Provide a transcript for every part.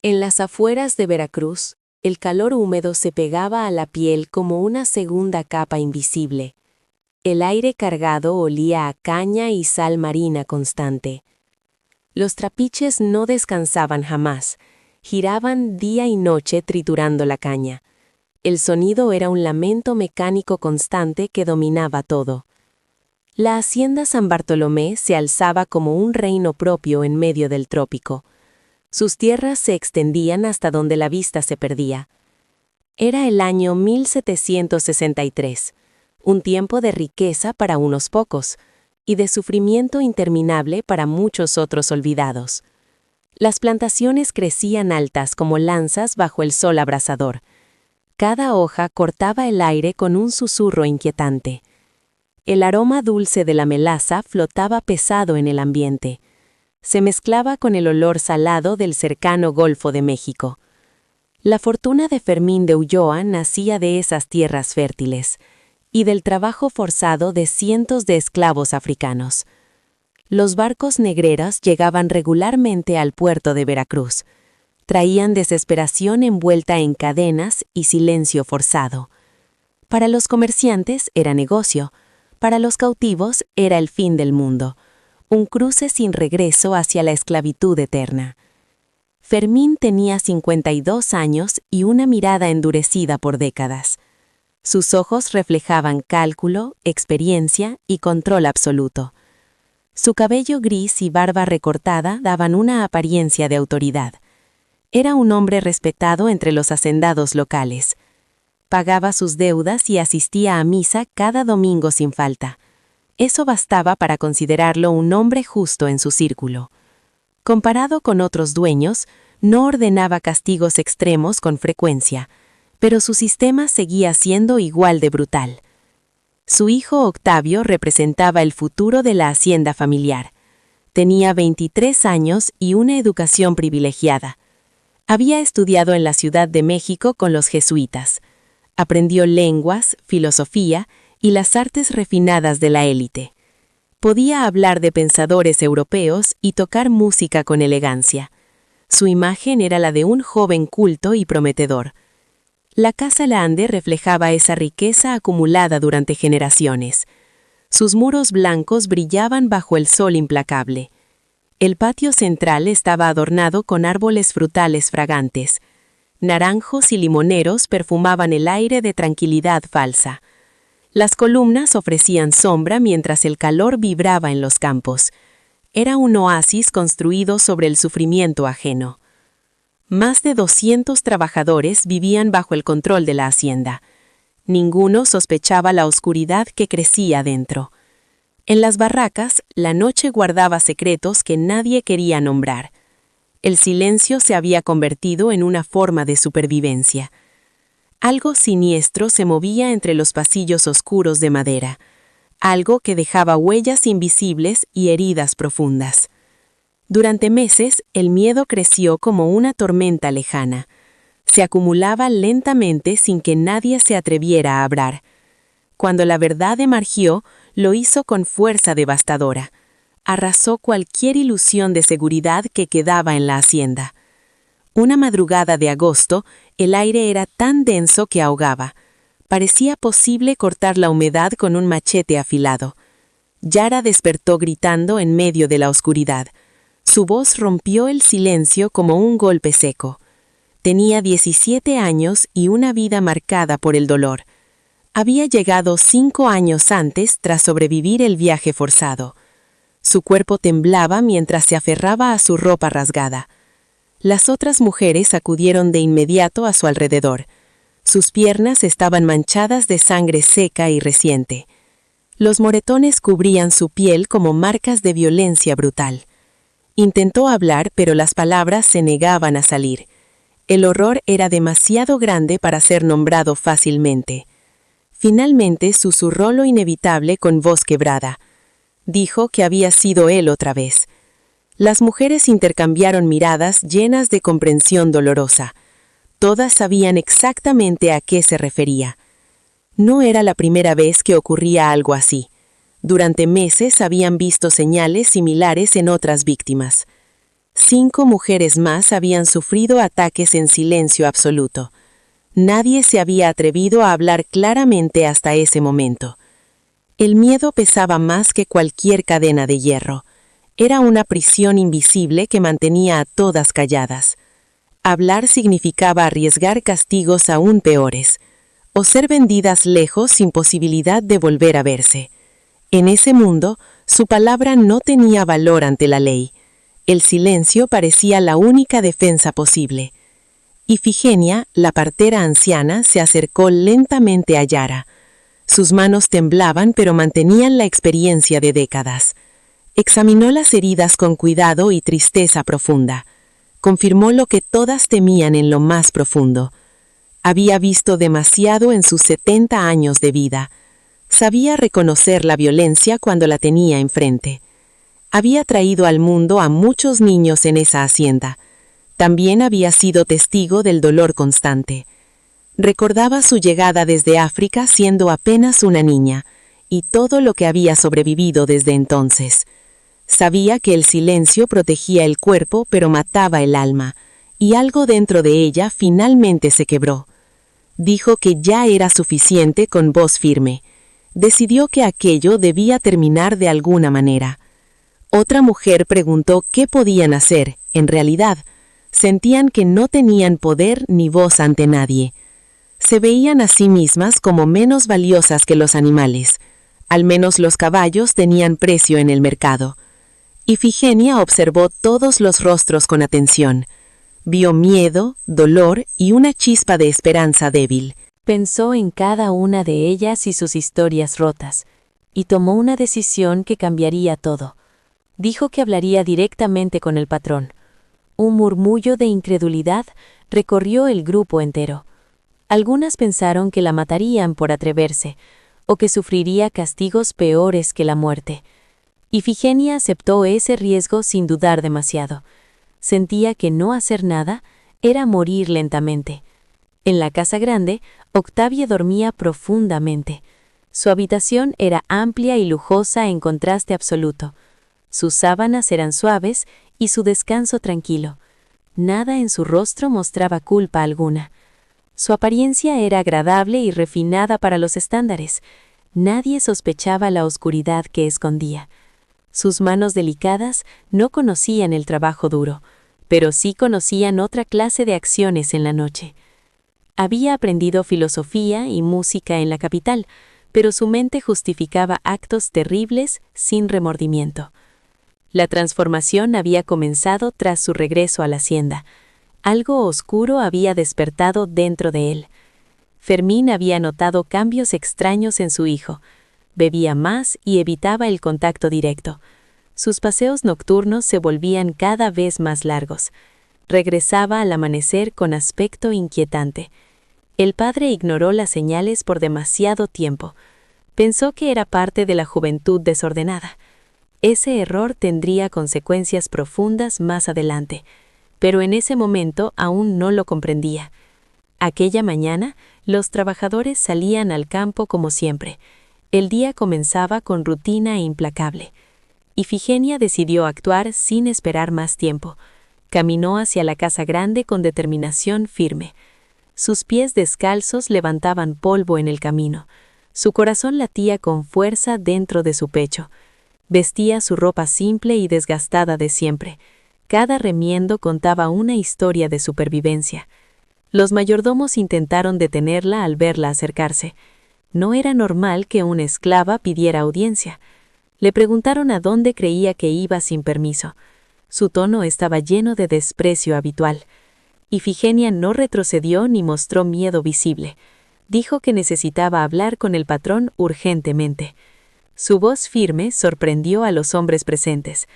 En las afueras de Veracruz, el calor húmedo se pegaba a la piel como una segunda capa invisible. El aire cargado olía a caña y sal marina constante. Los trapiches no descansaban jamás, giraban día y noche triturando la caña. El sonido era un lamento mecánico constante que dominaba todo. La hacienda San Bartolomé se alzaba como un reino propio en medio del trópico. Sus tierras se extendían hasta donde la vista se perdía. Era el año 1763, un tiempo de riqueza para unos pocos, y de sufrimiento interminable para muchos otros olvidados. Las plantaciones crecían altas como lanzas bajo el sol abrasador. Cada hoja cortaba el aire con un susurro inquietante. El aroma dulce de la melaza flotaba pesado en el ambiente. Se mezclaba con el olor salado del cercano Golfo de México. La fortuna de Fermín de Ulloa nacía de esas tierras fértiles y del trabajo forzado de cientos de esclavos africanos. Los barcos negreros llegaban regularmente al puerto de Veracruz. Traían desesperación envuelta en cadenas y silencio forzado. Para los comerciantes era negocio, para los cautivos era el fin del mundo, un cruce sin regreso hacia la esclavitud eterna. Fermín tenía 52 años y una mirada endurecida por décadas. Sus ojos reflejaban cálculo, experiencia y control absoluto. Su cabello gris y barba recortada daban una apariencia de autoridad. Era un hombre respetado entre los hacendados locales. Pagaba sus deudas y asistía a misa cada domingo sin falta. Eso bastaba para considerarlo un hombre justo en su círculo. Comparado con otros dueños, no ordenaba castigos extremos con frecuencia, pero su sistema seguía siendo igual de brutal. Su hijo Octavio representaba el futuro de la hacienda familiar. Tenía 23 años y una educación privilegiada. Había estudiado en la Ciudad de México con los jesuitas. Aprendió lenguas, filosofía y las artes refinadas de la élite. Podía hablar de pensadores europeos y tocar música con elegancia. Su imagen era la de un joven culto y prometedor. La casa Laande reflejaba esa riqueza acumulada durante generaciones. Sus muros blancos brillaban bajo el sol implacable. El patio central estaba adornado con árboles frutales fragantes. Naranjos y limoneros perfumaban el aire de tranquilidad falsa. Las columnas ofrecían sombra mientras el calor vibraba en los campos. Era un oasis construido sobre el sufrimiento ajeno. Más de 200 trabajadores vivían bajo el control de la hacienda. Ninguno sospechaba la oscuridad que crecía dentro. En las barracas, la noche guardaba secretos que nadie quería nombrar. El silencio se había convertido en una forma de supervivencia. Algo siniestro se movía entre los pasillos oscuros de madera, algo que dejaba huellas invisibles y heridas profundas. Durante meses, el miedo creció como una tormenta lejana. Se acumulaba lentamente sin que nadie se atreviera a hablar. Cuando la verdad emergió, lo hizo con fuerza devastadora. Arrasó cualquier ilusión de seguridad que quedaba en la hacienda. Una madrugada de agosto, el aire era tan denso que ahogaba. Parecía posible cortar la humedad con un machete afilado. Yara despertó gritando en medio de la oscuridad. Su voz rompió el silencio como un golpe seco. Tenía 17 años y una vida marcada por el dolor. Había llegado 5 años antes tras sobrevivir el viaje forzado. Su cuerpo temblaba mientras se aferraba a su ropa rasgada. Las otras mujeres acudieron de inmediato a su alrededor. Sus piernas estaban manchadas de sangre seca y reciente. Los moretones cubrían su piel como marcas de violencia brutal. Intentó hablar, pero las palabras se negaban a salir. El horror era demasiado grande para ser nombrado fácilmente. Finalmente susurró lo inevitable con voz quebrada. Dijo que había sido él otra vez. Las mujeres intercambiaron miradas llenas de comprensión dolorosa. Todas sabían exactamente a qué se refería. No era la primera vez que ocurría algo así. Durante meses habían visto señales similares en otras víctimas. 5 mujeres más habían sufrido ataques en silencio absoluto. Nadie se había atrevido a hablar claramente hasta ese momento. El miedo pesaba más que cualquier cadena de hierro. Era una prisión invisible que mantenía a todas calladas. Hablar significaba arriesgar castigos aún peores, o ser vendidas lejos sin posibilidad de volver a verse. En ese mundo, su palabra no tenía valor ante la ley. El silencio parecía la única defensa posible. Ifigenia, la partera anciana, se acercó lentamente a Yara. Sus manos temblaban, pero mantenían la experiencia de décadas. Examinó las heridas con cuidado y tristeza profunda. Confirmó lo que todas temían en lo más profundo. Había visto demasiado en sus 70 años de vida. Sabía reconocer la violencia cuando la tenía enfrente. Había traído al mundo a muchos niños en esa hacienda. También había sido testigo del dolor constante. Recordaba su llegada desde África siendo apenas una niña, y todo lo que había sobrevivido desde entonces. Sabía que el silencio protegía el cuerpo pero mataba el alma, y algo dentro de ella finalmente se quebró. Dijo que ya era suficiente con voz firme. Decidió que aquello debía terminar de alguna manera. Otra mujer preguntó qué podían hacer, en realidad. Sentían que no tenían poder ni voz ante nadie. Se veían a sí mismas como menos valiosas que los animales. Al menos los caballos tenían precio en el mercado. Ifigenia observó todos los rostros con atención. Vio miedo, dolor y una chispa de esperanza débil. Pensó en cada una de ellas y sus historias rotas, y tomó una decisión que cambiaría todo. Dijo que hablaría directamente con el patrón. Un murmullo de incredulidad recorrió el grupo entero. Algunas pensaron que la matarían por atreverse, o que sufriría castigos peores que la muerte. Ifigenia aceptó ese riesgo sin dudar demasiado. Sentía que no hacer nada era morir lentamente. En la casa grande, Octavia dormía profundamente. Su habitación era amplia y lujosa en contraste absoluto. Sus sábanas eran suaves y su descanso tranquilo. Nada en su rostro mostraba culpa alguna. Su apariencia era agradable y refinada para los estándares. Nadie sospechaba la oscuridad que escondía. Sus manos delicadas no conocían el trabajo duro, pero sí conocían otra clase de acciones en la noche. Había aprendido filosofía y música en la capital, pero su mente justificaba actos terribles sin remordimiento. La transformación había comenzado tras su regreso a la hacienda. Algo oscuro había despertado dentro de él. Fermín había notado cambios extraños en su hijo. Bebía más y evitaba el contacto directo. Sus paseos nocturnos se volvían cada vez más largos. Regresaba al amanecer con aspecto inquietante. El padre ignoró las señales por demasiado tiempo. Pensó que era parte de la juventud desordenada. Ese error tendría consecuencias profundas más adelante, pero en ese momento aún no lo comprendía. Aquella mañana, los trabajadores salían al campo como siempre. El día comenzaba con rutina implacable. Ifigenia decidió actuar sin esperar más tiempo. Caminó hacia la casa grande con determinación firme. Sus pies descalzos levantaban polvo en el camino. Su corazón latía con fuerza dentro de su pecho. Vestía su ropa simple y desgastada de siempre. Cada remiendo contaba una historia de supervivencia. Los mayordomos intentaron detenerla al verla acercarse. No era normal que una esclava pidiera audiencia. Le preguntaron a dónde creía que iba sin permiso. Su tono estaba lleno de desprecio habitual. Ifigenia no retrocedió ni mostró miedo visible. Dijo que necesitaba hablar con el patrón urgentemente. Su voz firme sorprendió a los hombres presentes.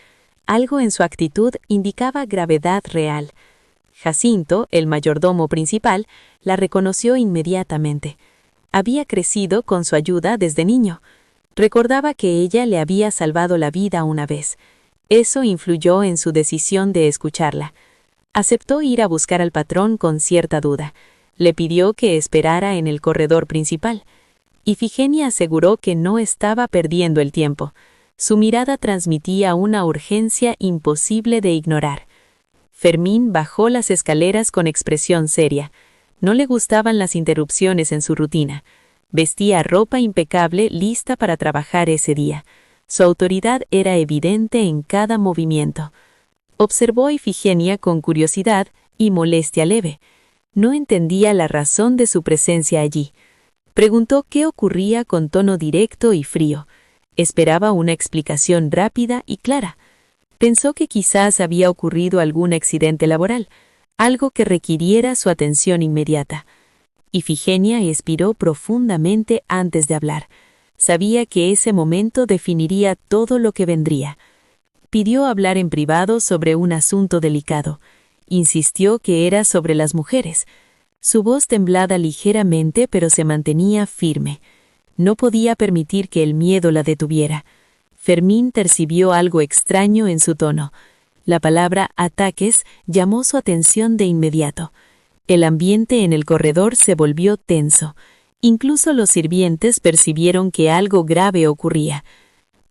Algo en su actitud indicaba gravedad real. Jacinto, el mayordomo principal, la reconoció inmediatamente. Había crecido con su ayuda desde niño. Recordaba que ella le había salvado la vida una vez. Eso influyó en su decisión de escucharla. Aceptó ir a buscar al patrón con cierta duda. Le pidió que esperara en el corredor principal. Ifigenia aseguró que no estaba perdiendo el tiempo. Su mirada transmitía una urgencia imposible de ignorar. Fermín bajó las escaleras con expresión seria. No le gustaban las interrupciones en su rutina. Vestía ropa impecable, lista para trabajar ese día. Su autoridad era evidente en cada movimiento. Observó a Ifigenia con curiosidad y molestia leve. No entendía la razón de su presencia allí. Preguntó qué ocurría con tono directo y frío. Esperaba una explicación rápida y clara. Pensó que quizás había ocurrido algún accidente laboral, algo que requiriera su atención inmediata. Ifigenia expiró profundamente antes de hablar. Sabía que ese momento definiría todo lo que vendría. Pidió hablar en privado sobre un asunto delicado. Insistió que era sobre las mujeres. Su voz temblaba ligeramente, pero se mantenía firme. No podía permitir que el miedo la detuviera. Fermín percibió algo extraño en su tono. La palabra ataques llamó su atención de inmediato. El ambiente en el corredor se volvió tenso. Incluso los sirvientes percibieron que algo grave ocurría.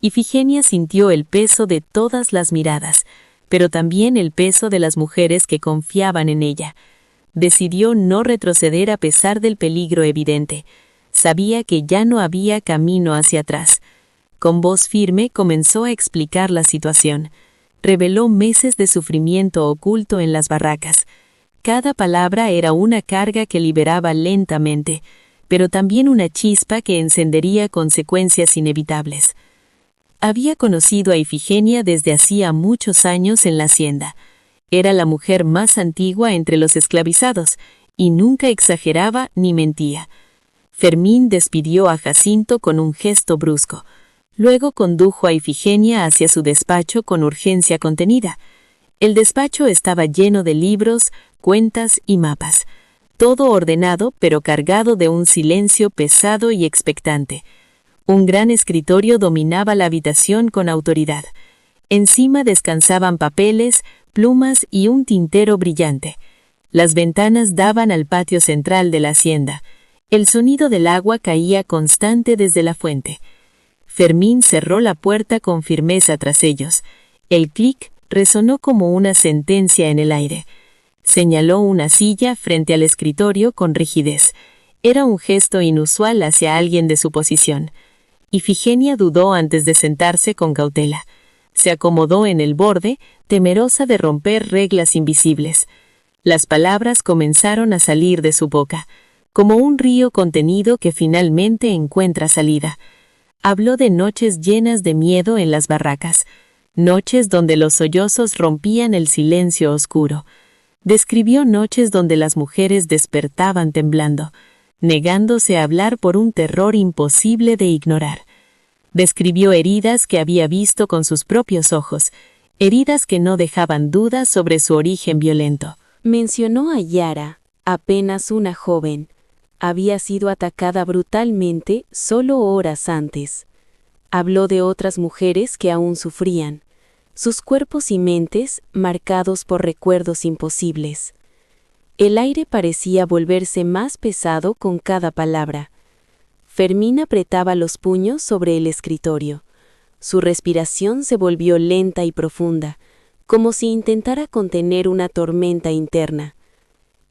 Ifigenia sintió el peso de todas las miradas, pero también el peso de las mujeres que confiaban en ella. Decidió no retroceder a pesar del peligro evidente. Sabía que ya no había camino hacia atrás. Con voz firme comenzó a explicar la situación. Reveló meses de sufrimiento oculto en las barracas. Cada palabra era una carga que liberaba lentamente, pero también una chispa que encendería consecuencias inevitables. Había conocido a Ifigenia desde hacía muchos años en la hacienda. Era la mujer más antigua entre los esclavizados, y nunca exageraba ni mentía. Fermín despidió a Jacinto con un gesto brusco. Luego condujo a Ifigenia hacia su despacho con urgencia contenida. El despacho estaba lleno de libros, cuentas y mapas. Todo ordenado, pero cargado de un silencio pesado y expectante. Un gran escritorio dominaba la habitación con autoridad. Encima descansaban papeles, plumas y un tintero brillante. Las ventanas daban al patio central de la hacienda. El sonido del agua caía constante desde la fuente. Fermín cerró la puerta con firmeza tras ellos. El clic resonó como una sentencia en el aire. Señaló una silla frente al escritorio con rigidez. Era un gesto inusual hacia alguien de su posición. Ifigenia dudó antes de sentarse con cautela. Se acomodó en el borde, temerosa de romper reglas invisibles. Las palabras comenzaron a salir de su boca, como un río contenido que finalmente encuentra salida. Habló de noches llenas de miedo en las barracas, noches donde los sollozos rompían el silencio oscuro. Describió noches donde las mujeres despertaban temblando, negándose a hablar por un terror imposible de ignorar. Describió heridas que había visto con sus propios ojos, heridas que no dejaban dudas sobre su origen violento. Mencionó a Yara, apenas una joven. Había sido atacada brutalmente solo horas antes. Habló de otras mujeres que aún sufrían, sus cuerpos y mentes marcados por recuerdos imposibles. El aire parecía volverse más pesado con cada palabra. Fermín apretaba los puños sobre el escritorio. Su respiración se volvió lenta y profunda, como si intentara contener una tormenta interna.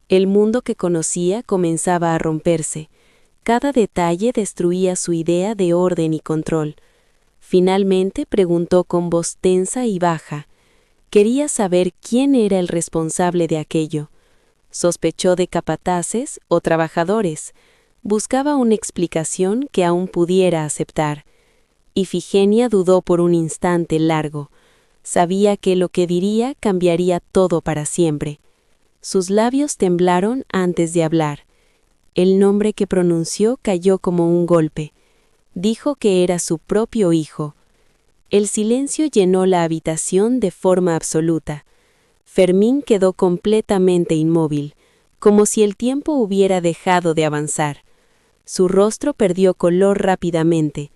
El mundo que conocía comenzaba a romperse. Cada detalle destruía su idea de orden y control. Finalmente preguntó con voz tensa y baja. Quería saber quién era el responsable de aquello. Sospechó de capataces o trabajadores. Buscaba una explicación que aún pudiera aceptar. Ifigenia dudó por un instante largo. Sabía que lo que diría cambiaría todo para siempre. Sus labios temblaron antes de hablar. El nombre que pronunció cayó como un golpe. Dijo que era su propio hijo. El silencio llenó la habitación de forma absoluta. Fermín quedó completamente inmóvil, como si el tiempo hubiera dejado de avanzar. Su rostro perdió color rápidamente.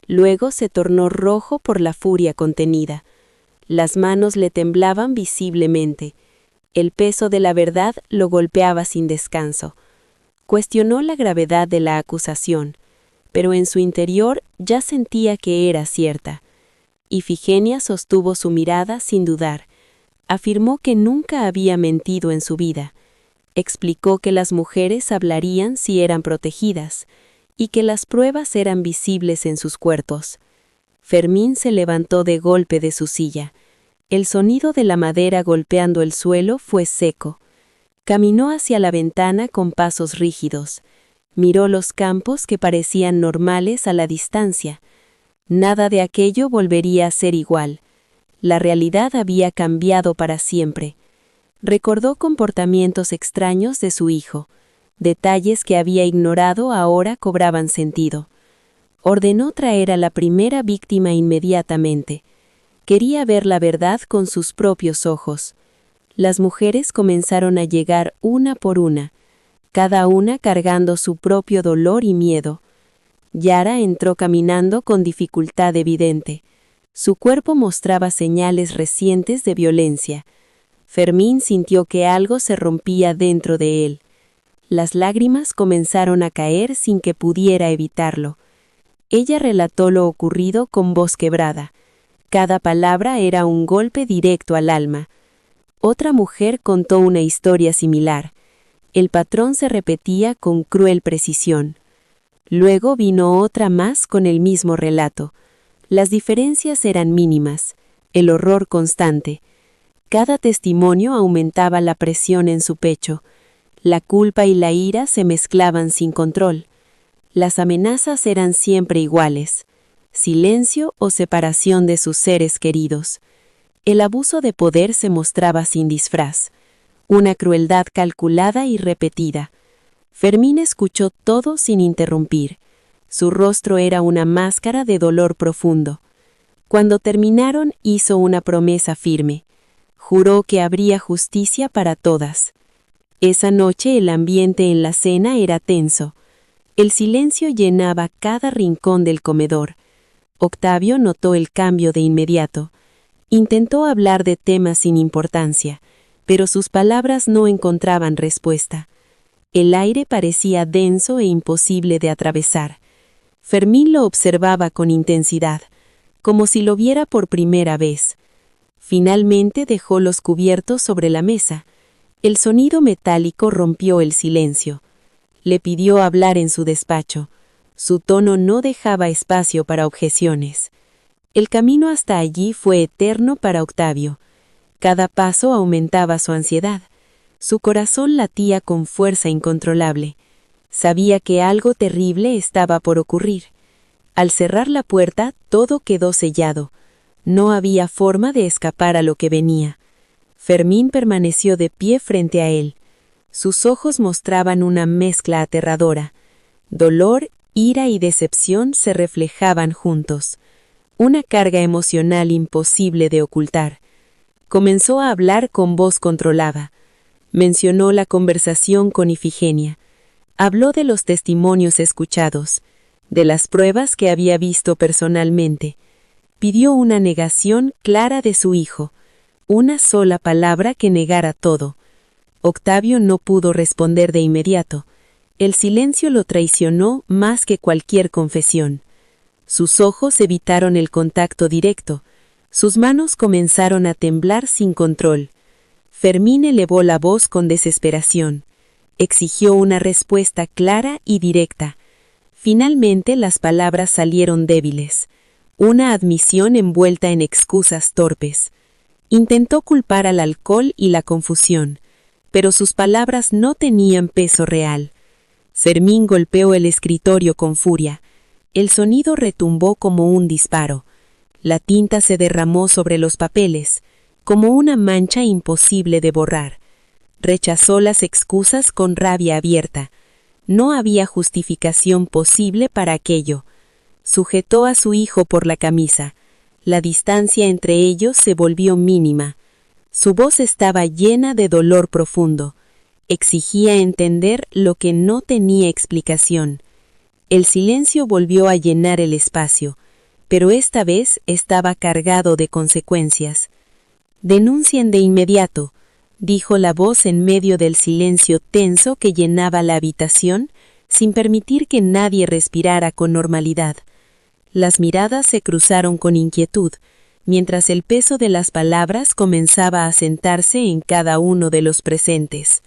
Luego se tornó rojo por la furia contenida. Las manos le temblaban visiblemente. El peso de la verdad lo golpeaba sin descanso. Cuestionó la gravedad de la acusación, pero en su interior ya sentía que era cierta. Ifigenia sostuvo su mirada sin dudar. Afirmó que nunca había mentido en su vida. Explicó que las mujeres hablarían si eran protegidas y que las pruebas eran visibles en sus cuerpos. Fermín se levantó de golpe de su silla. El sonido de la madera golpeando el suelo fue seco. Caminó hacia la ventana con pasos rígidos. Miró los campos que parecían normales a la distancia. Nada de aquello volvería a ser igual. La realidad había cambiado para siempre. Recordó comportamientos extraños de su hijo. Detalles que había ignorado ahora cobraban sentido. Ordenó traer a la primera víctima inmediatamente. Quería ver la verdad con sus propios ojos. Las mujeres comenzaron a llegar una por una, cada una cargando su propio dolor y miedo. Yara entró caminando con dificultad evidente. Su cuerpo mostraba señales recientes de violencia. Fermín sintió que algo se rompía dentro de él. Las lágrimas comenzaron a caer sin que pudiera evitarlo. Ella relató lo ocurrido con voz quebrada. Cada palabra era un golpe directo al alma. Otra mujer contó una historia similar. El patrón se repetía con cruel precisión. Luego vino otra más con el mismo relato. Las diferencias eran mínimas, el horror constante. Cada testimonio aumentaba la presión en su pecho. La culpa y la ira se mezclaban sin control. Las amenazas eran siempre iguales: silencio o separación de sus seres queridos. El abuso de poder se mostraba sin disfraz, una crueldad calculada y repetida. Fermín escuchó todo sin interrumpir. Su rostro era una máscara de dolor profundo. Cuando terminaron, hizo una promesa firme. Juró que habría justicia para todas. Esa noche el ambiente en la cena era tenso. El silencio llenaba cada rincón del comedor. Octavio notó el cambio de inmediato. Intentó hablar de temas sin importancia, pero sus palabras no encontraban respuesta. El aire parecía denso e imposible de atravesar. Fermín lo observaba con intensidad, como si lo viera por primera vez. Finalmente dejó los cubiertos sobre la mesa. El sonido metálico rompió el silencio. Le pidió hablar en su despacho. Su tono no dejaba espacio para objeciones. El camino hasta allí fue eterno para Octavio. Cada paso aumentaba su ansiedad. Su corazón latía con fuerza incontrolable. Sabía que algo terrible estaba por ocurrir. Al cerrar la puerta, todo quedó sellado. No había forma de escapar a lo que venía. Fermín permaneció de pie frente a él. Sus ojos mostraban una mezcla aterradora. Dolor, ira y decepción se reflejaban juntos. Una carga emocional imposible de ocultar. Comenzó a hablar con voz controlada. Mencionó la conversación con Ifigenia. Habló de los testimonios escuchados, de las pruebas que había visto personalmente. Pidió una negación clara de su hijo, una sola palabra que negara todo. Octavio no pudo responder de inmediato. El silencio lo traicionó más que cualquier confesión. Sus ojos evitaron el contacto directo. Sus manos comenzaron a temblar sin control. Fermín elevó la voz con desesperación. Exigió una respuesta clara y directa. Finalmente las palabras salieron débiles. Una admisión envuelta en excusas torpes. Intentó culpar al alcohol y la confusión, pero sus palabras no tenían peso real. Fermín golpeó el escritorio con furia. El sonido retumbó como un disparo. La tinta se derramó sobre los papeles, como una mancha imposible de borrar. Rechazó las excusas con rabia abierta. No había justificación posible para aquello. Sujetó a su hijo por la camisa. La distancia entre ellos se volvió mínima. Su voz estaba llena de dolor profundo. Exigía entender lo que no tenía explicación. El silencio volvió a llenar el espacio, pero esta vez estaba cargado de consecuencias. «Denuncien de inmediato», dijo la voz en medio del silencio tenso que llenaba la habitación, sin permitir que nadie respirara con normalidad. Las miradas se cruzaron con inquietud, mientras el peso de las palabras comenzaba a sentarse en cada uno de los presentes.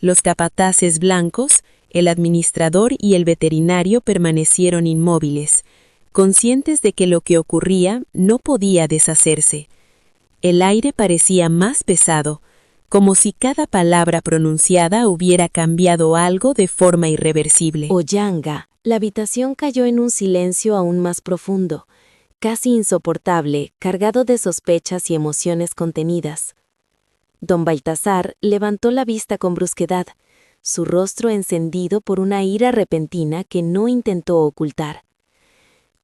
Los capataces blancos, el administrador y el veterinario permanecieron inmóviles, conscientes de que lo que ocurría no podía deshacerse. El aire parecía más pesado, como si cada palabra pronunciada hubiera cambiado algo de forma irreversible. Ojanga, la habitación cayó en un silencio aún más profundo, casi insoportable, cargado de sospechas y emociones contenidas. Don Baltasar levantó la vista con brusquedad, su rostro encendido por una ira repentina que no intentó ocultar.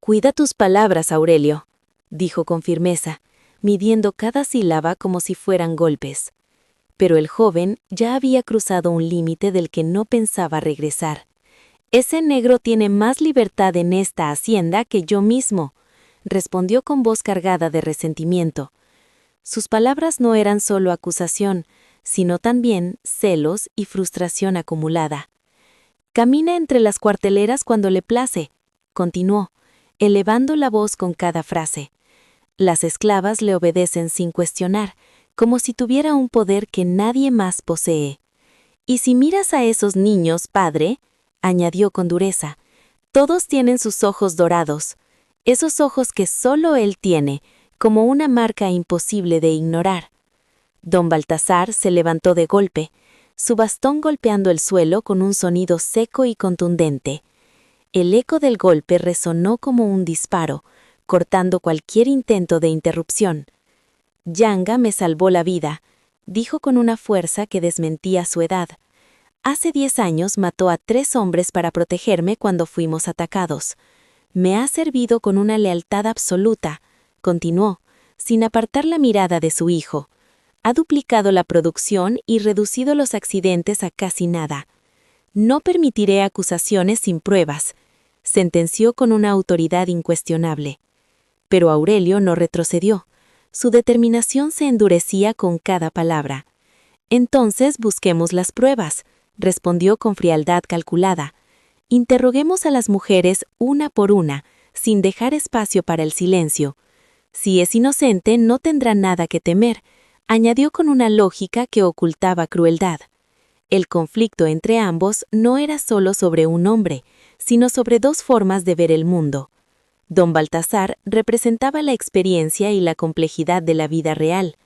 «Cuida tus palabras, Aurelio», dijo con firmeza, midiendo cada sílaba como si fueran golpes. Pero el joven ya había cruzado un límite del que no pensaba regresar. «Ese negro tiene más libertad en esta hacienda que yo mismo», respondió con voz cargada de resentimiento. Sus palabras no eran solo acusación, sino también celos y frustración acumulada. «Camina entre las cuarteleras cuando le place», continuó, elevando la voz con cada frase. «Las esclavas le obedecen sin cuestionar, como si tuviera un poder que nadie más posee. Y si miras a esos niños, padre», añadió con dureza, «todos tienen sus ojos dorados, esos ojos que solo él tiene, como una marca imposible de ignorar». Don Baltasar se levantó de golpe, su bastón golpeando el suelo con un sonido seco y contundente. El eco del golpe resonó como un disparo, cortando cualquier intento de interrupción. «Yanga me salvó la vida», dijo con una fuerza que desmentía su edad. «Hace 10 años mató a 3 hombres para protegerme cuando fuimos atacados. Me ha servido con una lealtad absoluta», continuó, sin apartar la mirada de su hijo. «Ha duplicado la producción y reducido los accidentes a casi nada. No permitiré acusaciones sin pruebas», sentenció con una autoridad incuestionable. Pero Aurelio no retrocedió. Su determinación se endurecía con cada palabra. «Entonces busquemos las pruebas», respondió con frialdad calculada. «Interroguemos a las mujeres una por una, sin dejar espacio para el silencio. Si es inocente, no tendrá nada que temer», añadió con una lógica que ocultaba crueldad. El conflicto entre ambos no era solo sobre un hombre, sino sobre 2 formas de ver el mundo. Don Baltasar representaba la experiencia y la complejidad de la vida real.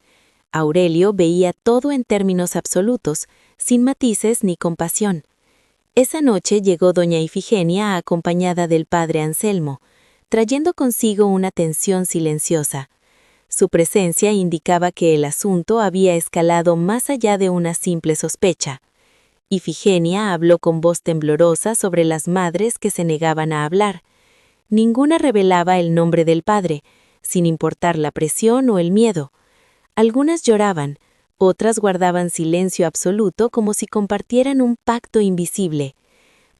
Aurelio veía todo en términos absolutos, sin matices ni compasión. Esa noche llegó doña Ifigenia acompañada del padre Anselmo, trayendo consigo una tensión silenciosa. Su presencia indicaba que el asunto había escalado más allá de una simple sospecha. Ifigenia habló con voz temblorosa sobre las madres que se negaban a hablar. Ninguna revelaba el nombre del padre, sin importar la presión o el miedo. Algunas lloraban, otras guardaban silencio absoluto como si compartieran un pacto invisible.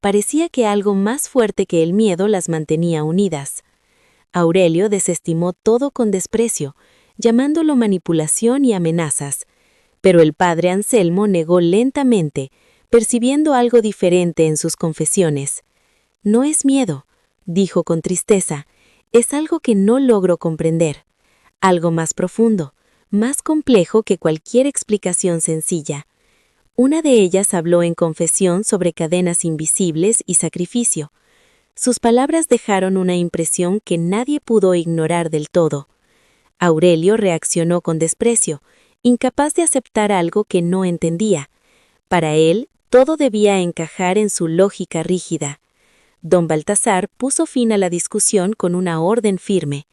Parecía que algo más fuerte que el miedo las mantenía unidas. Aurelio desestimó todo con desprecio, llamándolo manipulación y amenazas. Pero el padre Anselmo negó lentamente, percibiendo algo diferente en sus confesiones. «No es miedo», dijo con tristeza, «es algo que no logro comprender. Algo más profundo, más complejo que cualquier explicación sencilla». Una de ellas habló en confesión sobre cadenas invisibles y sacrificio. Sus palabras dejaron una impresión que nadie pudo ignorar del todo. Aurelio reaccionó con desprecio, incapaz de aceptar algo que no entendía. Para él, todo debía encajar en su lógica rígida. Don Baltasar puso fin a la discusión con una orden firme.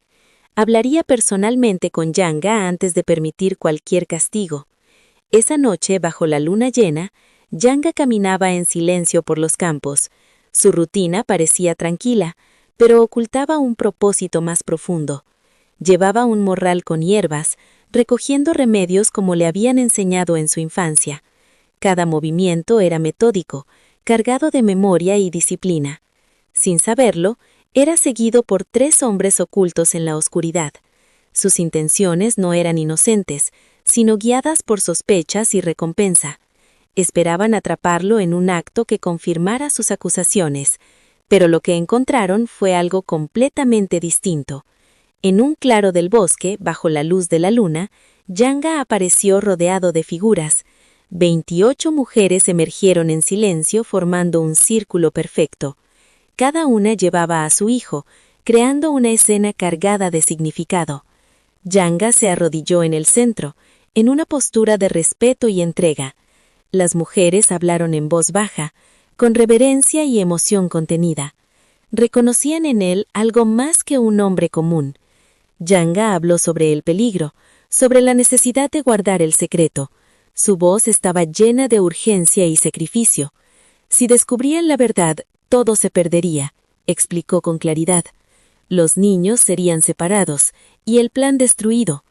Hablaría personalmente con Yanga antes de permitir cualquier castigo. Esa noche, bajo la luna llena, Yanga caminaba en silencio por los campos. Su rutina parecía tranquila, pero ocultaba un propósito más profundo. Llevaba un morral con hierbas, recogiendo remedios como le habían enseñado en su infancia. Cada movimiento era metódico, cargado de memoria y disciplina. Sin saberlo, era seguido por 3 hombres ocultos en la oscuridad. Sus intenciones no eran inocentes, sino guiadas por sospechas y recompensa. Esperaban atraparlo en un acto que confirmara sus acusaciones, pero lo que encontraron fue algo completamente distinto. En un claro del bosque, bajo la luz de la luna, Yanga apareció rodeado de figuras. 28 mujeres emergieron en silencio formando un círculo perfecto. Cada una llevaba a su hijo, creando una escena cargada de significado. Yanga se arrodilló en el centro, en una postura de respeto y entrega. Las mujeres hablaron en voz baja, con reverencia y emoción contenida. Reconocían en él algo más que un hombre común. Yanga habló sobre el peligro, sobre la necesidad de guardar el secreto. Su voz estaba llena de urgencia y sacrificio. Si descubrían la verdad, todo se perdería, explicó con claridad. Los niños serían separados y el plan destruido.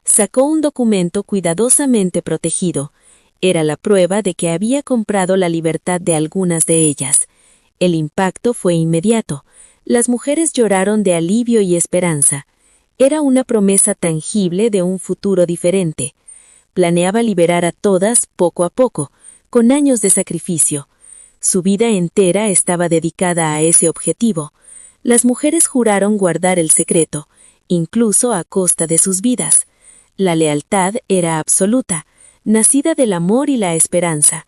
Sacó un documento cuidadosamente protegido. Era la prueba de que había comprado la libertad de algunas de ellas. El impacto fue inmediato. Las mujeres lloraron de alivio y esperanza. Era una promesa tangible de un futuro diferente. Planeaba liberar a todas poco a poco, con años de sacrificio. Su vida entera estaba dedicada a ese objetivo. Las mujeres juraron guardar el secreto, incluso a costa de sus vidas. La lealtad era absoluta, nacida del amor y la esperanza.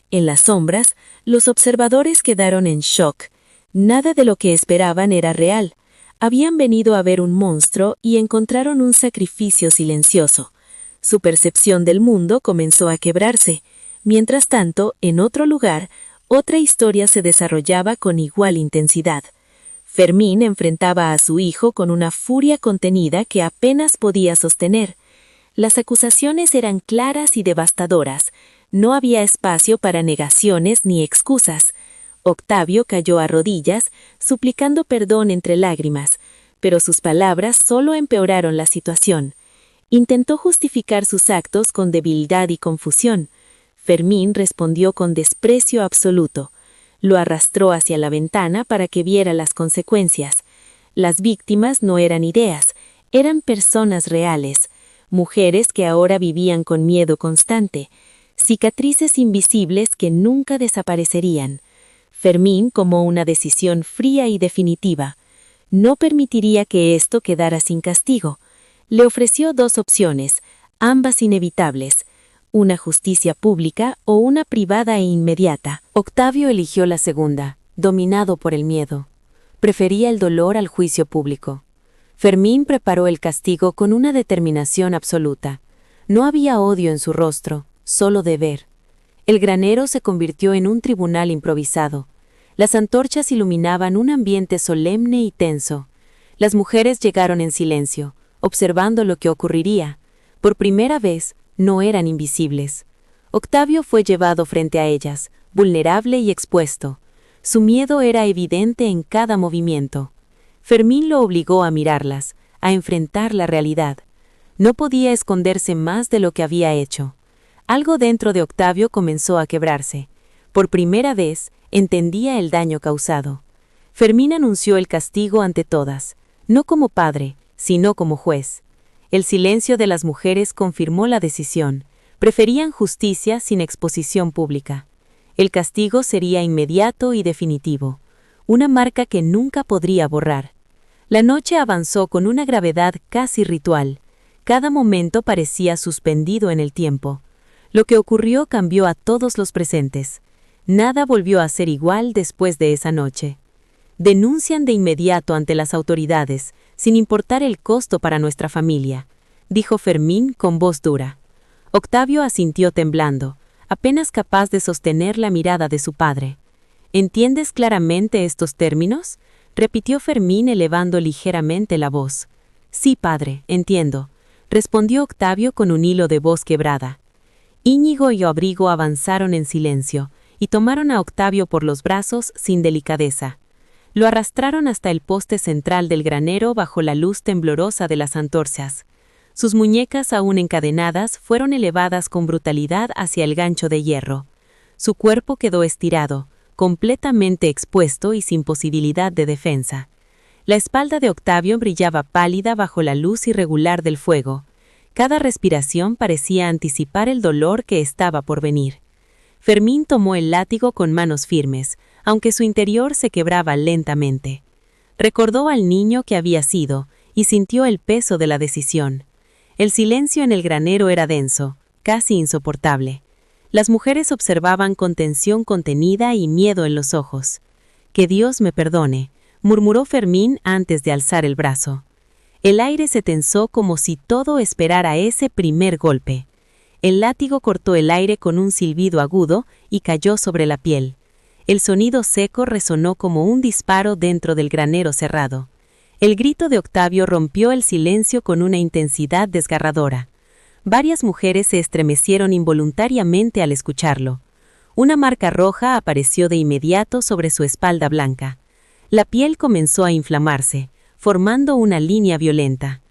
En las sombras, los observadores quedaron en shock. Nada de lo que esperaban era real. Habían venido a ver un monstruo y encontraron un sacrificio silencioso. Su percepción del mundo comenzó a quebrarse. Mientras tanto, en otro lugar, otra historia se desarrollaba con igual intensidad. Fermín enfrentaba a su hijo con una furia contenida que apenas podía sostener. Las acusaciones eran claras y devastadoras. No había espacio para negaciones ni excusas. Octavio cayó a rodillas, suplicando perdón entre lágrimas, pero sus palabras solo empeoraron la situación. Intentó justificar sus actos con debilidad y confusión. Fermín respondió con desprecio absoluto. Lo arrastró hacia la ventana para que viera las consecuencias. Las víctimas no eran ideas, eran personas reales, mujeres que ahora vivían con miedo constante, cicatrices invisibles que nunca desaparecerían. Fermín tomó una decisión fría y definitiva. No permitiría que esto quedara sin castigo. Le ofreció 2 opciones, ambas inevitables: una justicia pública o una privada e inmediata. Octavio eligió la segunda, dominado por el miedo. Prefería el dolor al juicio público. Fermín preparó el castigo con una determinación absoluta. No había odio en su rostro, solo deber. El granero se convirtió en un tribunal improvisado. Las antorchas iluminaban un ambiente solemne y tenso. Las mujeres llegaron en silencio, observando lo que ocurriría. Por primera vez, no eran invisibles. Octavio fue llevado frente a ellas, vulnerable y expuesto. Su miedo era evidente en cada movimiento. Fermín lo obligó a mirarlas, a enfrentar la realidad. No podía esconderse más de lo que había hecho. Algo dentro de Octavio comenzó a quebrarse. Por primera vez, entendía el daño causado. Fermín anunció el castigo ante todas, no como padre, sino como juez. El silencio de las mujeres confirmó la decisión. Preferían justicia sin exposición pública. El castigo sería inmediato y definitivo, una marca que nunca podría borrar. La noche avanzó con una gravedad casi ritual. Cada momento parecía suspendido en el tiempo. Lo que ocurrió cambió a todos los presentes. Nada volvió a ser igual después de esa noche. Denuncian de inmediato ante las autoridades, sin importar el costo para nuestra familia, dijo Fermín con voz dura. Octavio asintió temblando, apenas capaz de sostener la mirada de su padre. ¿Entiendes claramente estos términos?, repitió Fermín elevando ligeramente la voz. Sí, padre, entiendo, respondió Octavio con un hilo de voz quebrada. Íñigo y Abrigo avanzaron en silencio y tomaron a Octavio por los brazos sin delicadeza. Lo arrastraron hasta el poste central del granero bajo la luz temblorosa de las antorchas. Sus muñecas aún encadenadas fueron elevadas con brutalidad hacia el gancho de hierro. Su cuerpo quedó estirado, completamente expuesto y sin posibilidad de defensa. La espalda de Octavio brillaba pálida bajo la luz irregular del fuego. Cada respiración parecía anticipar el dolor que estaba por venir. Fermín tomó el látigo con manos firmes, aunque su interior se quebraba lentamente. Recordó al niño que había sido y sintió el peso de la decisión. El silencio en el granero era denso, casi insoportable. Las mujeres observaban con tensión contenida y miedo en los ojos. «Que Dios me perdone», murmuró Fermín antes de alzar el brazo. El aire se tensó como si todo esperara ese primer golpe. El látigo cortó el aire con un silbido agudo y cayó sobre la piel. El sonido seco resonó como un disparo dentro del granero cerrado. El grito de Octavio rompió el silencio con una intensidad desgarradora. Varias mujeres se estremecieron involuntariamente al escucharlo. Una marca roja apareció de inmediato sobre su espalda blanca. La piel comenzó a inflamarse, formando una línea violenta.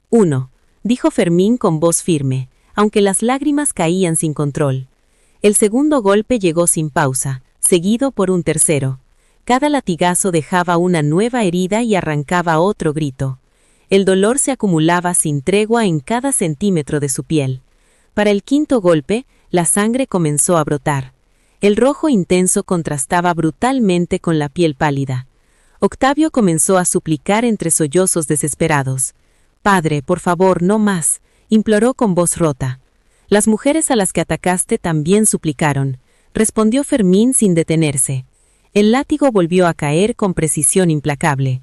«Uno», dijo Fermín con voz firme, aunque las lágrimas caían sin control. El segundo golpe llegó sin pausa, seguido por un tercero. Cada latigazo dejaba una nueva herida y arrancaba otro grito. El dolor se acumulaba sin tregua en cada centímetro de su piel. Para el quinto golpe, la sangre comenzó a brotar. El rojo intenso contrastaba brutalmente con la piel pálida. Octavio comenzó a suplicar entre sollozos desesperados. «Padre, por favor, no más», imploró con voz rota. «Las mujeres a las que atacaste también suplicaron», respondió Fermín sin detenerse. El látigo volvió a caer con precisión implacable.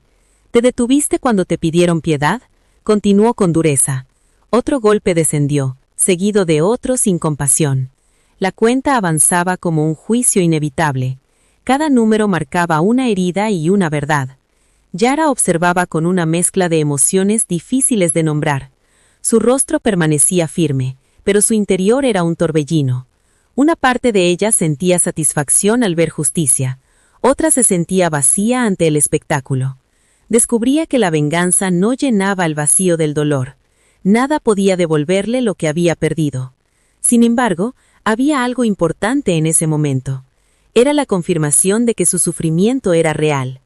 «¿Te detuviste cuando te pidieron piedad?», continuó con dureza. Otro golpe descendió, seguido de otro sin compasión. La cuenta avanzaba como un juicio inevitable. Cada número marcaba una herida y una verdad. Yara observaba con una mezcla de emociones difíciles de nombrar. Su rostro permanecía firme, pero su interior era un torbellino. Una parte de ella sentía satisfacción al ver justicia, otra se sentía vacía ante el espectáculo. Descubría que la venganza no llenaba el vacío del dolor. Nada podía devolverle lo que había perdido. Sin embargo, había algo importante en ese momento. Era la confirmación de que su sufrimiento era real.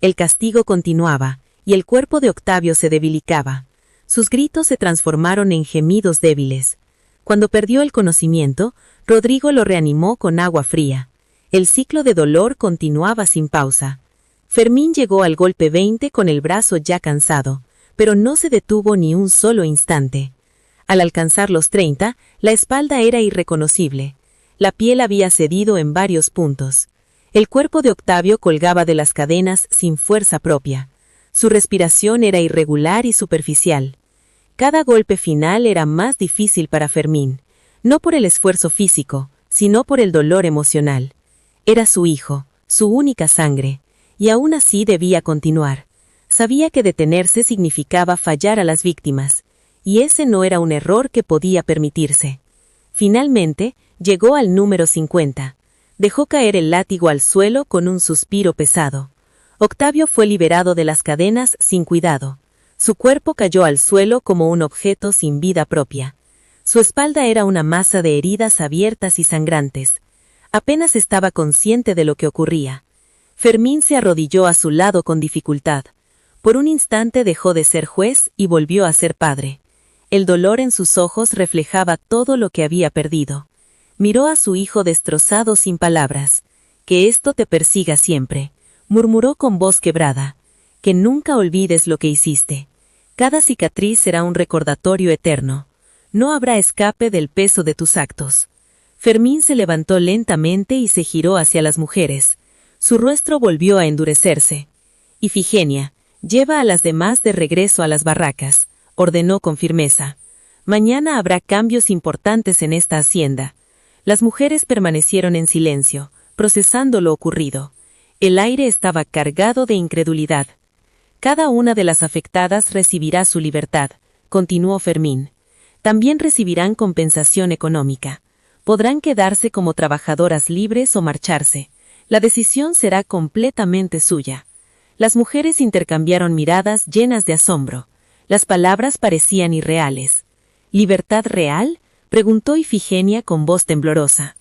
El castigo continuaba, y el cuerpo de Octavio se debilitaba. Sus gritos se transformaron en gemidos débiles. Cuando perdió el conocimiento, Rodrigo lo reanimó con agua fría. El ciclo de dolor continuaba sin pausa. Fermín llegó al golpe 20 con el brazo ya cansado, pero no se detuvo ni un solo instante. Al alcanzar los 30, la espalda era irreconocible. La piel había cedido en varios puntos. El cuerpo de Octavio colgaba de las cadenas sin fuerza propia. Su respiración era irregular y superficial. Cada golpe final era más difícil para Fermín, no por el esfuerzo físico, sino por el dolor emocional. Era su hijo, su única sangre, y aún así debía continuar. Sabía que detenerse significaba fallar a las víctimas, y ese no era un error que podía permitirse. Finalmente, llegó al número 50. Dejó caer el látigo al suelo con un suspiro pesado. Octavio fue liberado de las cadenas sin cuidado. Su cuerpo cayó al suelo como un objeto sin vida propia. Su espalda era una masa de heridas abiertas y sangrantes. Apenas estaba consciente de lo que ocurría. Fermín se arrodilló a su lado con dificultad. Por un instante dejó de ser juez y volvió a ser padre. El dolor en sus ojos reflejaba todo lo que había perdido. Miró a su hijo destrozado sin palabras. «Que esto te persiga siempre», murmuró con voz quebrada. «Que nunca olvides lo que hiciste. Cada cicatriz será un recordatorio eterno. No habrá escape del peso de tus actos». Fermín se levantó lentamente y se giró hacia las mujeres. Su rostro volvió a endurecerse. «Ifigenia, lleva a las demás de regreso a las barracas», ordenó con firmeza. «Mañana habrá cambios importantes en esta hacienda». Las mujeres permanecieron en silencio, procesando lo ocurrido. El aire estaba cargado de incredulidad. «Cada una de las afectadas recibirá su libertad», continuó Fermín. «También recibirán compensación económica. Podrán quedarse como trabajadoras libres o marcharse. La decisión será completamente suya». Las mujeres intercambiaron miradas llenas de asombro. Las palabras parecían irreales. «¿Libertad real?», preguntó Ifigenia con voz temblorosa.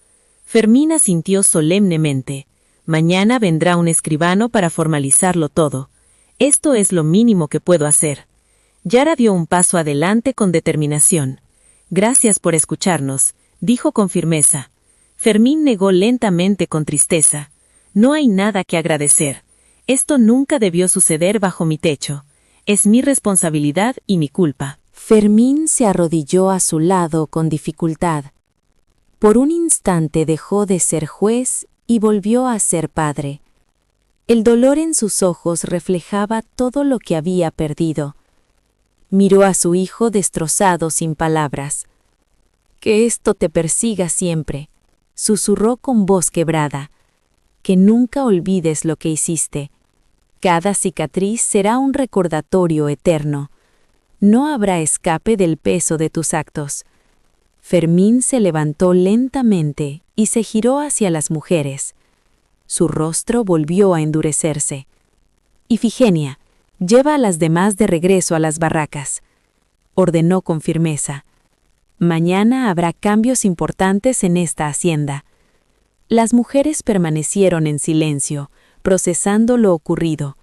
Fermín asintió solemnemente. «Mañana vendrá un escribano para formalizarlo todo. Esto es lo mínimo que puedo hacer». Yara dio un paso adelante con determinación. «Gracias por escucharnos», dijo con firmeza. Fermín negó lentamente con tristeza. «No hay nada que agradecer. Esto nunca debió suceder bajo mi techo. Es mi responsabilidad y mi culpa. Fermín se arrodilló a su lado con dificultad. Por un instante dejó de ser juez y volvió a ser padre. El dolor en sus ojos reflejaba todo lo que había perdido. Miró a su hijo destrozado sin palabras. «Que esto te persiga siempre», susurró con voz quebrada. «Que nunca olvides lo que hiciste. Cada cicatriz será un recordatorio eterno. No habrá escape del peso de tus actos». Fermín se levantó lentamente y se giró hacia las mujeres. Su rostro volvió a endurecerse. «Ifigenia, lleva a las demás de regreso a las barracas», ordenó con firmeza. «Mañana habrá cambios importantes en esta hacienda». Las mujeres permanecieron en silencio, procesando lo ocurrido.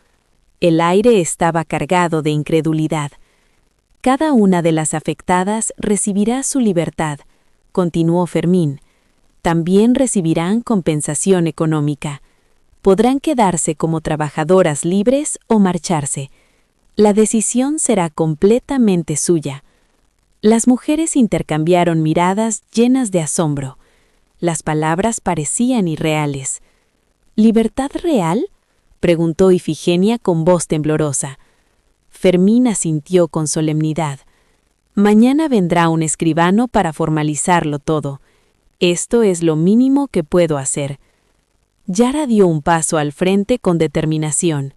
El aire estaba cargado de incredulidad. «Cada una de las afectadas recibirá su libertad», continuó Fermín. «También recibirán compensación económica. Podrán quedarse como trabajadoras libres o marcharse. La decisión será completamente suya». Las mujeres intercambiaron miradas llenas de asombro. Las palabras parecían irreales. «¿Libertad real?», preguntó Ifigenia con voz temblorosa. Fermín asintió con solemnidad. «Mañana vendrá un escribano para formalizarlo todo. Esto es lo mínimo que puedo hacer». Yara dio un paso al frente con determinación.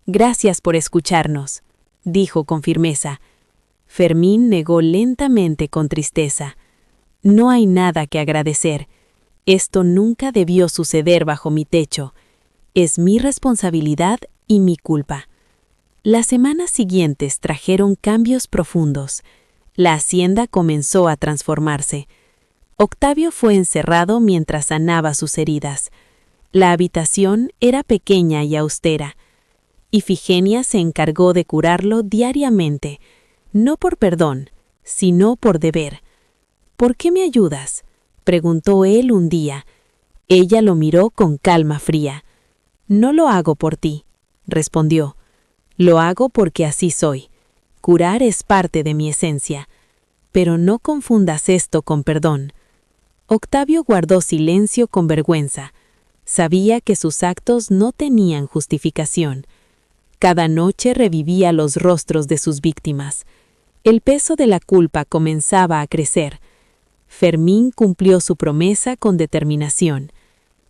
«Gracias por escucharnos», dijo con firmeza. Fermín negó lentamente con tristeza. «No hay nada que agradecer. Esto nunca debió suceder bajo mi techo. Es mi responsabilidad y mi culpa». Las semanas siguientes trajeron cambios profundos. La hacienda comenzó a transformarse. Octavio fue encerrado mientras sanaba sus heridas. La habitación era pequeña y austera. Ifigenia se encargó de curarlo diariamente, no por perdón, sino por deber. «¿Por qué me ayudas?», preguntó él un día. Ella lo miró con calma fría. «No lo hago por ti», respondió. «Lo hago porque así soy. Curar es parte de mi esencia. Pero no confundas esto con perdón». Octavio guardó silencio con vergüenza. Sabía que sus actos no tenían justificación. Cada noche revivía los rostros de sus víctimas. El peso de la culpa comenzaba a crecer. Fermín cumplió su promesa con determinación.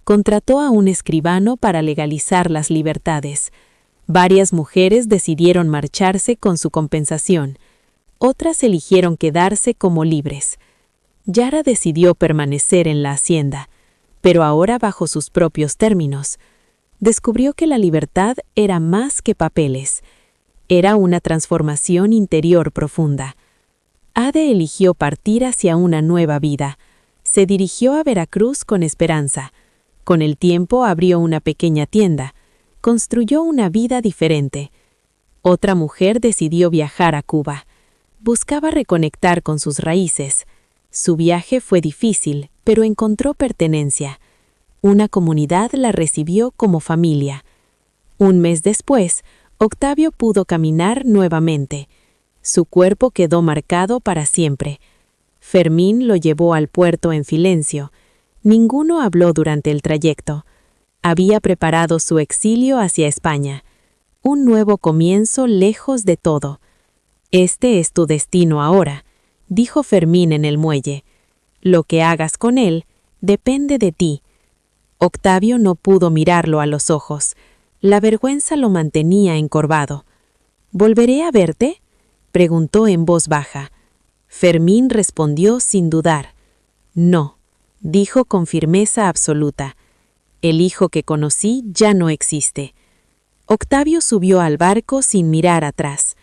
Contrató a un escribano para legalizar las libertades. Varias mujeres decidieron marcharse con su compensación. Otras eligieron quedarse como libres. Yara decidió permanecer en la hacienda, pero ahora bajo sus propios términos. Descubrió que la libertad era más que papeles. Era una transformación interior profunda. Ade eligió partir hacia una nueva vida. Se dirigió a Veracruz con esperanza. Con el tiempo abrió una pequeña tienda. Construyó una vida diferente. Otra mujer decidió viajar a Cuba. Buscaba reconectar con sus raíces. Su viaje fue difícil, pero encontró pertenencia. Una comunidad la recibió como familia. Un mes después, Octavio pudo caminar nuevamente. Su cuerpo quedó marcado para siempre. Fermín lo llevó al puerto en silencio. Ninguno habló durante el trayecto. Había preparado su exilio hacia España. Un nuevo comienzo lejos de todo. «Este es tu destino ahora», dijo Fermín en el muelle. «Lo que hagas con él depende de ti». Octavio no pudo mirarlo a los ojos. La vergüenza lo mantenía encorvado. «¿Volveré a verte?», preguntó en voz baja. Fermín respondió sin dudar. «No», dijo con firmeza absoluta. «El hijo que conocí ya no existe». Octavio subió al barco sin mirar atrás.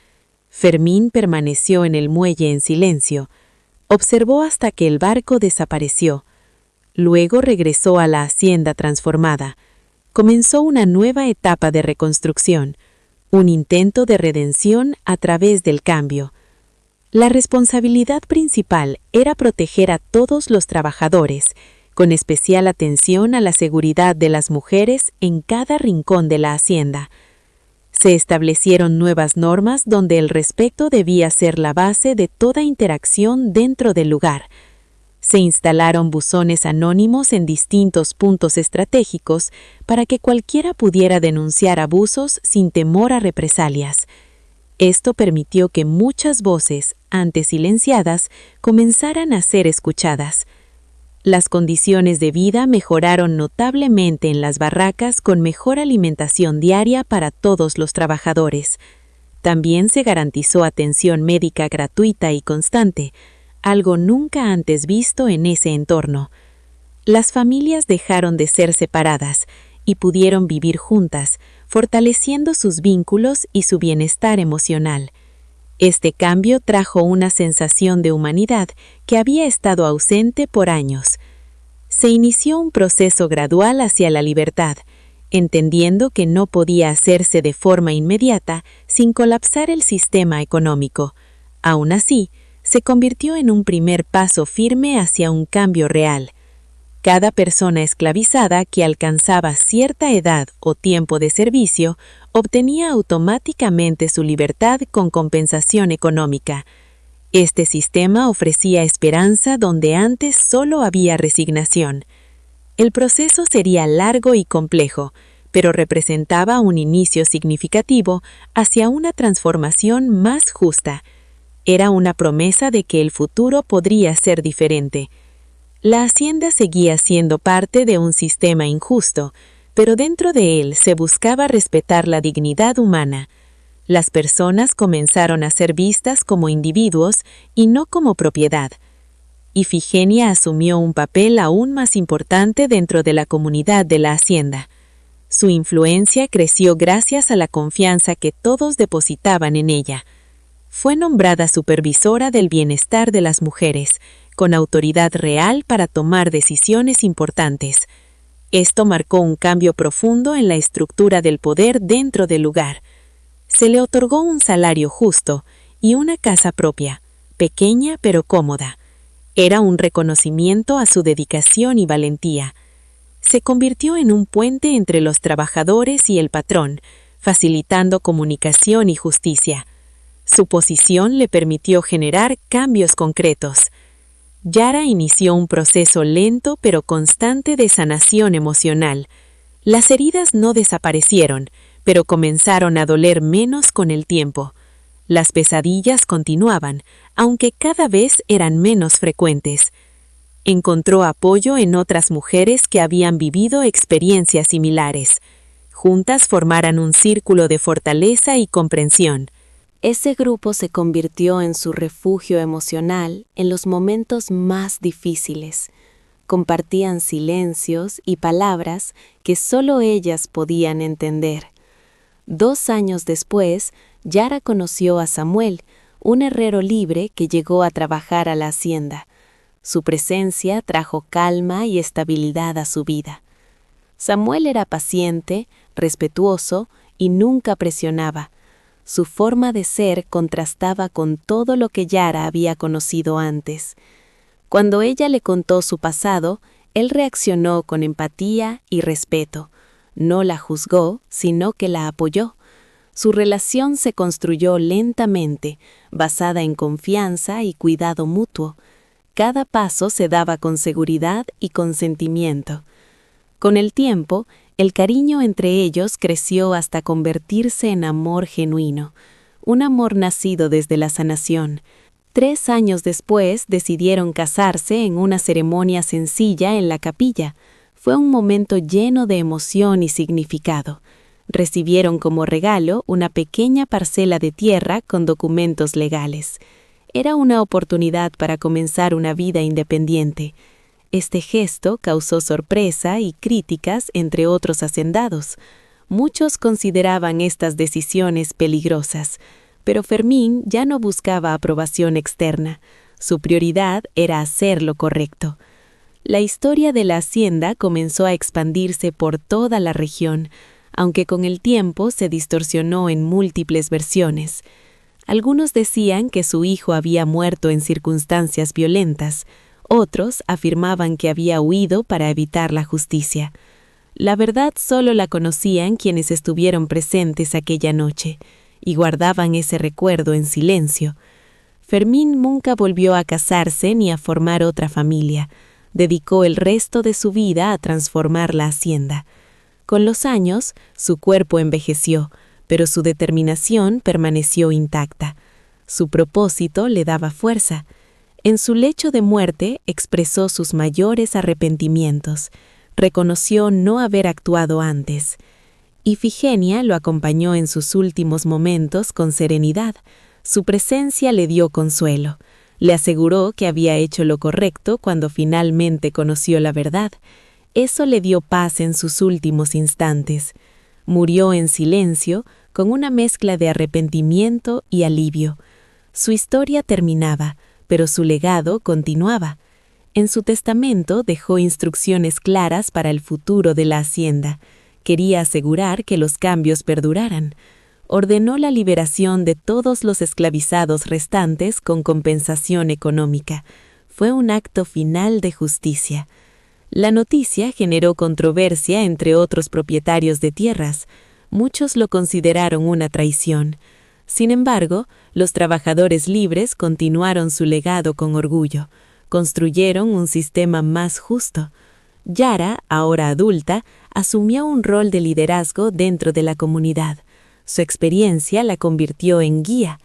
Fermín permaneció en el muelle en silencio. Observó hasta que el barco desapareció. Luego regresó a la hacienda transformada. Comenzó una nueva etapa de reconstrucción, un intento de redención a través del cambio. La responsabilidad principal era proteger a todos los trabajadores, con especial atención a la seguridad de las mujeres en cada rincón de la hacienda. Se establecieron nuevas normas donde el respeto debía ser la base de toda interacción dentro del lugar. Se instalaron buzones anónimos en distintos puntos estratégicos para que cualquiera pudiera denunciar abusos sin temor a represalias. Esto permitió que muchas voces, antes silenciadas, comenzaran a ser escuchadas. Las condiciones de vida mejoraron notablemente en las barracas con mejor alimentación diaria para todos los trabajadores. También se garantizó atención médica gratuita y constante, algo nunca antes visto en ese entorno. Las familias dejaron de ser separadas y pudieron vivir juntas, fortaleciendo sus vínculos y su bienestar emocional. Este cambio trajo una sensación de humanidad que había estado ausente por años. Se inició un proceso gradual hacia la libertad, entendiendo que no podía hacerse de forma inmediata sin colapsar el sistema económico. Aún así, se convirtió en un primer paso firme hacia un cambio real. Cada persona esclavizada que alcanzaba cierta edad o tiempo de servicio obtenía automáticamente su libertad con compensación económica. Este sistema ofrecía esperanza donde antes solo había resignación. El proceso sería largo y complejo, pero representaba un inicio significativo hacia una transformación más justa. Era una promesa de que el futuro podría ser diferente. La hacienda seguía siendo parte de un sistema injusto, pero dentro de él se buscaba respetar la dignidad humana. Las personas comenzaron a ser vistas como individuos y no como propiedad. Ifigenia asumió un papel aún más importante dentro de la comunidad de la hacienda. Su influencia creció gracias a la confianza que todos depositaban en ella. Fue nombrada supervisora del bienestar de las mujeres, con autoridad real para tomar decisiones importantes. Esto marcó un cambio profundo en la estructura del poder dentro del lugar. Se le otorgó un salario justo y una casa propia, pequeña pero cómoda. Era un reconocimiento a su dedicación y valentía. Se convirtió en un puente entre los trabajadores y el patrón, facilitando comunicación y justicia. Su posición le permitió generar cambios concretos. Yara inició un proceso lento pero constante de sanación emocional. Las heridas no desaparecieron, pero comenzaron a doler menos con el tiempo. Las pesadillas continuaban, aunque cada vez eran menos frecuentes. Encontró apoyo en otras mujeres que habían vivido experiencias similares. Juntas formaron un círculo de fortaleza y comprensión. Ese grupo se convirtió en su refugio emocional en los momentos más difíciles. Compartían silencios y palabras que solo ellas podían entender. 2 años después, Yara conoció a Samuel, un herrero libre que llegó a trabajar a la hacienda. Su presencia trajo calma y estabilidad a su vida. Samuel era paciente, respetuoso y nunca presionaba. Su forma de ser contrastaba con todo lo que Yara había conocido antes. Cuando ella le contó su pasado, él reaccionó con empatía y respeto. No la juzgó, sino que la apoyó. Su relación se construyó lentamente, basada en confianza y cuidado mutuo. Cada paso se daba con seguridad y consentimiento. Con el tiempo, el cariño entre ellos creció hasta convertirse en amor genuino, un amor nacido desde la sanación. 3 años después decidieron casarse en una ceremonia sencilla en la capilla. Fue un momento lleno de emoción y significado. Recibieron como regalo una pequeña parcela de tierra con documentos legales. Era una oportunidad para comenzar una vida independiente. Este gesto causó sorpresa y críticas entre otros hacendados. Muchos consideraban estas decisiones peligrosas, pero Fermín ya no buscaba aprobación externa. Su prioridad era hacer lo correcto. La historia de la hacienda comenzó a expandirse por toda la región, aunque con el tiempo se distorsionó en múltiples versiones. Algunos decían que su hijo había muerto en circunstancias violentas. Otros afirmaban que había huido para evitar la justicia. La verdad solo la conocían quienes estuvieron presentes aquella noche, y guardaban ese recuerdo en silencio. Fermín nunca volvió a casarse ni a formar otra familia. Dedicó el resto de su vida a transformar la hacienda. Con los años, su cuerpo envejeció, pero su determinación permaneció intacta. Su propósito le daba fuerza. En su lecho de muerte expresó sus mayores arrepentimientos. Reconoció no haber actuado antes. Ifigenia lo acompañó en sus últimos momentos con serenidad. Su presencia le dio consuelo. Le aseguró que había hecho lo correcto cuando finalmente conoció la verdad. Eso le dio paz en sus últimos instantes. Murió en silencio, con una mezcla de arrepentimiento y alivio. Su historia terminaba, pero su legado continuaba. En su testamento dejó instrucciones claras para el futuro de la hacienda. Quería asegurar que los cambios perduraran. Ordenó la liberación de todos los esclavizados restantes con compensación económica. Fue un acto final de justicia. La noticia generó controversia entre otros propietarios de tierras. Muchos lo consideraron una traición. Sin embargo, los trabajadores libres continuaron su legado con orgullo. Construyeron un sistema más justo. Yara, ahora adulta, asumió un rol de liderazgo dentro de la comunidad. Su experiencia la convirtió en guía.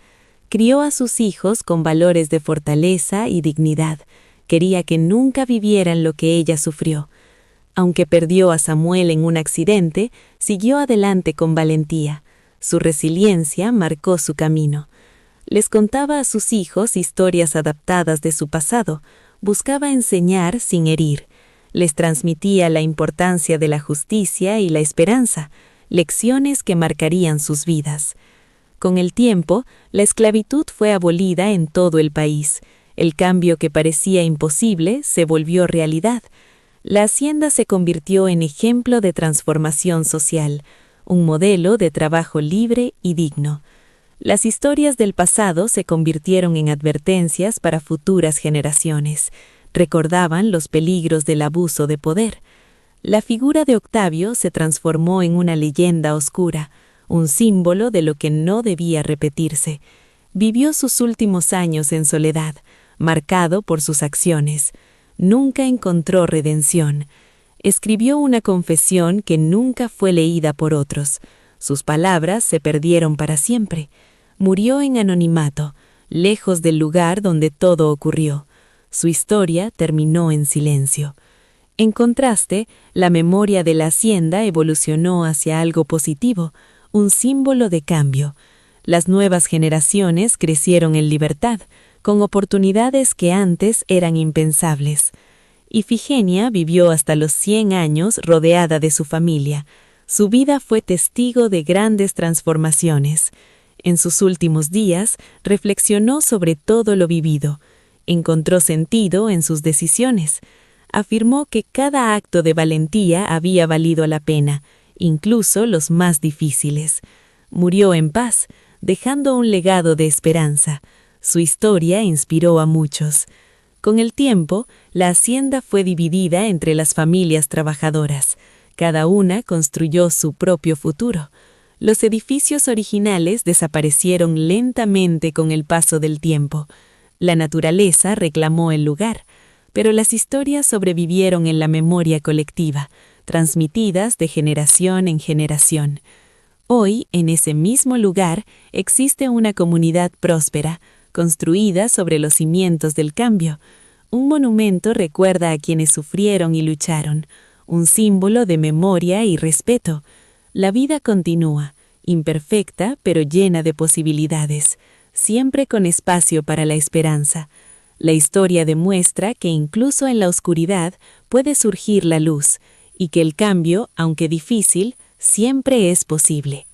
Crió a sus hijos con valores de fortaleza y dignidad. Quería que nunca vivieran lo que ella sufrió. Aunque perdió a Samuel en un accidente, siguió adelante con valentía. Su resiliencia marcó su camino. Les contaba a sus hijos historias adaptadas de su pasado. Buscaba enseñar sin herir. Les transmitía la importancia de la justicia y la esperanza, lecciones que marcarían sus vidas. Con el tiempo, la esclavitud fue abolida en todo el país. El cambio que parecía imposible se volvió realidad. La hacienda se convirtió en ejemplo de transformación social, un modelo de trabajo libre y digno. Las historias del pasado se convirtieron en advertencias para futuras generaciones. Recordaban los peligros del abuso de poder. La figura de Octavio se transformó en una leyenda oscura, un símbolo de lo que no debía repetirse. Vivió sus últimos años en soledad, marcado por sus acciones. Nunca encontró redención. Escribió una confesión que nunca fue leída por otros. Sus palabras se perdieron para siempre. Murió en anonimato, lejos del lugar donde todo ocurrió. Su historia terminó en silencio. En contraste, la memoria de la hacienda evolucionó hacia algo positivo, un símbolo de cambio. Las nuevas generaciones crecieron en libertad, con oportunidades que antes eran impensables. Ifigenia vivió hasta los 100 años rodeada de su familia. Su vida fue testigo de grandes transformaciones. En sus últimos días, reflexionó sobre todo lo vivido. Encontró sentido en sus decisiones. Afirmó que cada acto de valentía había valido la pena, incluso los más difíciles. Murió en paz, dejando un legado de esperanza. Su historia inspiró a muchos. Con el tiempo, la hacienda fue dividida entre las familias trabajadoras. Cada una construyó su propio futuro. Los edificios originales desaparecieron lentamente con el paso del tiempo. La naturaleza reclamó el lugar, pero las historias sobrevivieron en la memoria colectiva, transmitidas de generación en generación. Hoy, en ese mismo lugar, existe una comunidad próspera, construida sobre los cimientos del cambio. Un monumento recuerda a quienes sufrieron y lucharon, un símbolo de memoria y respeto. La vida continúa, imperfecta pero llena de posibilidades, siempre con espacio para la esperanza. La historia demuestra que incluso en la oscuridad puede surgir la luz, y que el cambio, aunque difícil, siempre es posible.